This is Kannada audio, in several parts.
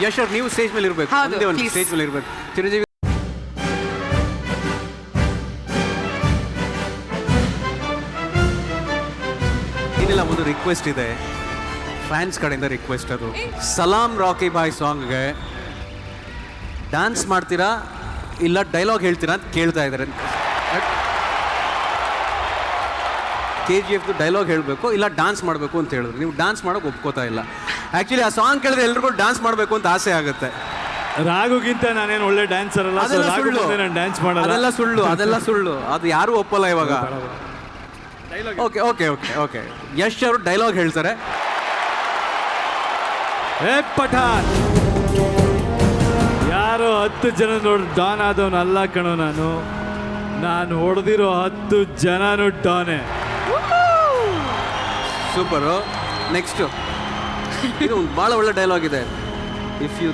ಯಶ್ ಅವ್ರು ನೀವು ಸ್ಟೇಜ್ ಮೇಲೆ ಇರಬೇಕು. ಹೌದು, ಒಂದೇ ಒಂದು please. ಸ್ಟೇಜ್ ಮೇಲೆ ಇರಬೇಕು. ಚಿರಂಜೀವಿ ಏನಿಲ್ಲ, ಒಂದು ರಿಕ್ವೆಸ್ಟ್ ಇದೆ, ಫ್ಯಾನ್ಸ್ ಕಡೆಯಿಂದ ರಿಕ್ವೆಸ್ಟ್. ಅದು ಸಲಾಂ ರಾಕಿ ಬಾಯ್ ಸಾಂಗ್ಗೆ ಡ್ಯಾನ್ಸ್ ಮಾಡ್ತೀರಾ ಇಲ್ಲ ಡೈಲಾಗ್ ಹೇಳ್ತೀರಾ ಅಂತ ಕೇಳ್ತಾ ಇದ್ದಾರೆ. KGF ಡೈಲಾಗ್ ಹೇಳಬೇಕು ಇಲ್ಲ ಡ್ಯಾನ್ಸ್ ಮಾಡಬೇಕು ಅಂತ ಹೇಳಿದ್ರು. ನೀವು ಡ್ಯಾನ್ಸ್ ಮಾಡೋಕೆ ಒಪ್ಕೋತಾ ಇಲ್ಲ. ಆ್ಯಕ್ಚುಲಿ ಆ ಸಾಂಗ್ ಕೇಳಿದ್ರೆ ಎಲ್ರಿಗೂ ಡ್ಯಾನ್ಸ್ ಮಾಡಬೇಕು ಅಂತ ಆಸೆ ಆಗುತ್ತೆ. ರಾಗುಗಿಂತ ನಾನೇನು ಒಳ್ಳೆ ಡ್ಯಾನ್ಸರ್ ಅಲ್ಲ, ಅದೆಲ್ಲ ಸುಳ್ಳು, ನಾನು ಡ್ಯಾನ್ಸ್ ಮಾಡಲ್ಲ. ಅದೆಲ್ಲ ಸುಳ್ಳು. ಅದು ಯಾರೂ ಒಪ್ಪಲ್ಲ ಇವಾಗ. Okay okay okay okay Yash ಅವರು ಡೈಲಾಗ್ ಹೇಳ್ತಾರೆ. ಏ ಪಠಾನ್, ಯಾರೋ 10 ಜನ ನೋಡಿ ಡಾನ್ ಆದವನು ಅಲ್ಲ ಕಣೋ ನಾನು ಹೊಡೆದಿರೋ 10 ಜನನು ಡಾನೆ. ಸೂಪರು. ನೆಕ್ಸ್ಟು ಇದು ಭಾಳ ಒಳ್ಳೆ ಡೈಲಾಗ್ ಇದೆ. If you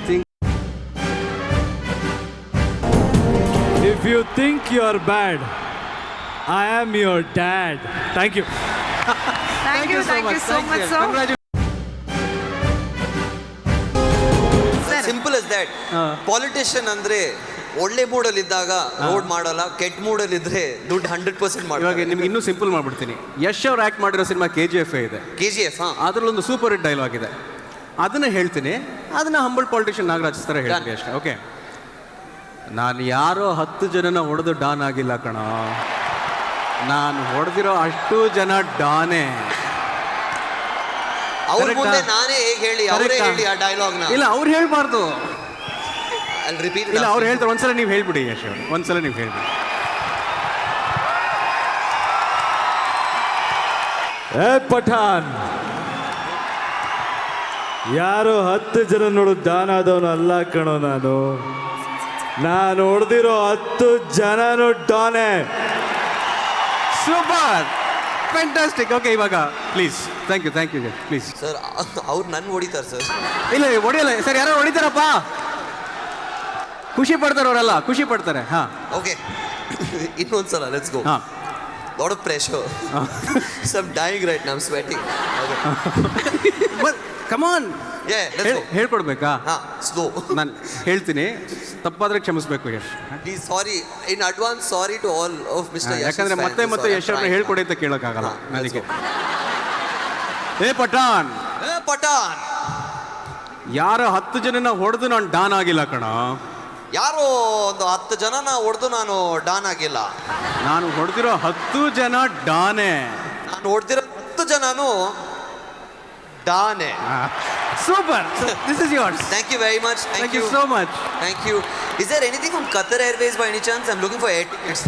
think you are bad, I am your dad. Thank you. Thank you so much, sir. Simple is that. Politician ಅಂದ್ರೆ ಒಳ್ಳೆ ಮೂಡಲ್ಲಿ ಇದ್ದಾಗ ರೋಡ್ ಮಾಡಲ್ಲ, ಕೆಟ್ಟ ಮೂಡಲ್ಲಿ ಇದ್ರೆ ದುಡ್ಡು 100% ಮಾಡಿ. ಇವಾಗ ನಿಮ್ಗೆ ಇನ್ನೂ ಸಿಂಪಲ್ ಮಾಡ್ಬಿಡ್ತೀನಿ. ಯಶ್ ಅವ್ರು ಆ್ಯಕ್ಟ್ ಮಾಡಿರೋ ಸಿನಿಮಾ KGF ಇದೆ. KGF ಅದರಲ್ಲೊಂದು ಸೂಪರ್ ಹಿಟ್ ಡೈಲಾಗ್ ಇದೆ, ಅದನ್ನ ಹೇಳ್ತೀನಿ. ಅದನ್ನ ಹಂಬಲ್ ಪಾಲಿಟಿಷಿಯನ್ ನಾಗರಾಜ್ ಥರ ಹೇಳ್ತೀನಿ ಅಷ್ಟೇ. ಓಕೆ, ನಾನು ಯಾರೋ 10 ಜನನ ಹೊಡೆದು ಡಾನ್ ಆಗಿಲ್ಲ ಕಣ, ನಾನು ಹೊಡೆದಿರೋ ಅಷ್ಟು ಜನ ಡಾನೇ. ಅವ್ರ ಮುಂದೆ ನಾನೇ ಹೇಗೆ ಹೇಳಿ, ಅವರೇ ಹೇಳಿ ಆ ಡೈಲಾಗ್ ನ. ಇಲ್ಲ, ಅವ್ರು ಹೇಳ್ಬಾರ್ದು. ರಿಪೀಟ್ ಇಲ್ಲ, ಅವ್ರು ಹೇಳ್ತಾರೆ. ಒಂದ್ಸಲ ನೀವು ಹೇಳ್ಬಿಡಿ ಯಶ್ ಅವ್ರು, ಒಂದ್ಸಲ ನೀವು ಹೇಳ್ಬಿಡಿ. ಏ ಪಠಾನ್, ಯಾರೋ 10 ಜನ ನೋಡು ಡಾನ್ ಆದವನು ಅಲ್ಲ ಕಣೋ ನಾನು ಹೊಡೆದಿರೋ 10 ಜನನು ಡಾನೆ. Super, fantastic. ಓಕೆ, ಇವಾಗ please. Thank you please. Sir, ಅವ್ರು ನನ್ನ ಹೊಡಿತಾರೆ ಸರ್. ಇಲ್ಲ ಹೊಡಿಯಲ್ಲ ಸರ್, ಯಾರೋ ಹೊಡಿತಾರಪ್ಪ. ಖುಷಿ ಪಡ್ತಾರೆ ಅವರೆಲ್ಲ, ಖುಷಿ ಪಡ್ತಾರೆ. ಹಾಂ, ಓಕೆ, ಇನ್ನೊಂದ್ಸಲ ಲೆಟ್ಸ್ ಗೋ. ಹಾಂ, lot of pressure. So I am dying right now, sweating. Come on. ಹೇಳ್ಕೊಡ್ಬೇಕಾ? ಹಾಂ, ಸ್ಲೋ. ನಾನು ಹೇಳ್ತೀನಿ, ತಪ್ಪಾದ್ರೆ ಕ್ಷಮಿಸ್ಬೇಕು Yash. Please, sorry in advance, sorry to all of mister Yash. ಯಾಕಂದ್ರೆ ಮತ್ತೆ ಯಶ್ ಅವ್ರನ್ನ ಹೇಳ್ಕೊಡಿ ಅಂತ ಕೇಳೋಕ್ಕಾಗಲ್ಲ ನನಗೆ. ಏ ಪಠಾನ್, ಯಾರೋ 10 ಜನನ ಹೊಡೆದು ನಾನು ಡಾನ್ ಆಗಿಲ್ಲ ಕಣ. ಯಾರೋ ಒಂದು 10 ಜನನ ಹೊಡೆದು ನಾನು ಡಾನ್ ಆಗಿಲ್ಲ. ನಾನು ಹೊಡೆದಿರೋ 10 ಜನ ಡಾನೆ. ನಾನು ಹೊಡೆದಿರೋ 10 ಜನನು ಡಾನೆ. Super, this is yours. Thank you very much. Thank you so much. Thank you. Is there anything from Qatar Airways by any chance? I'm looking for air tickets.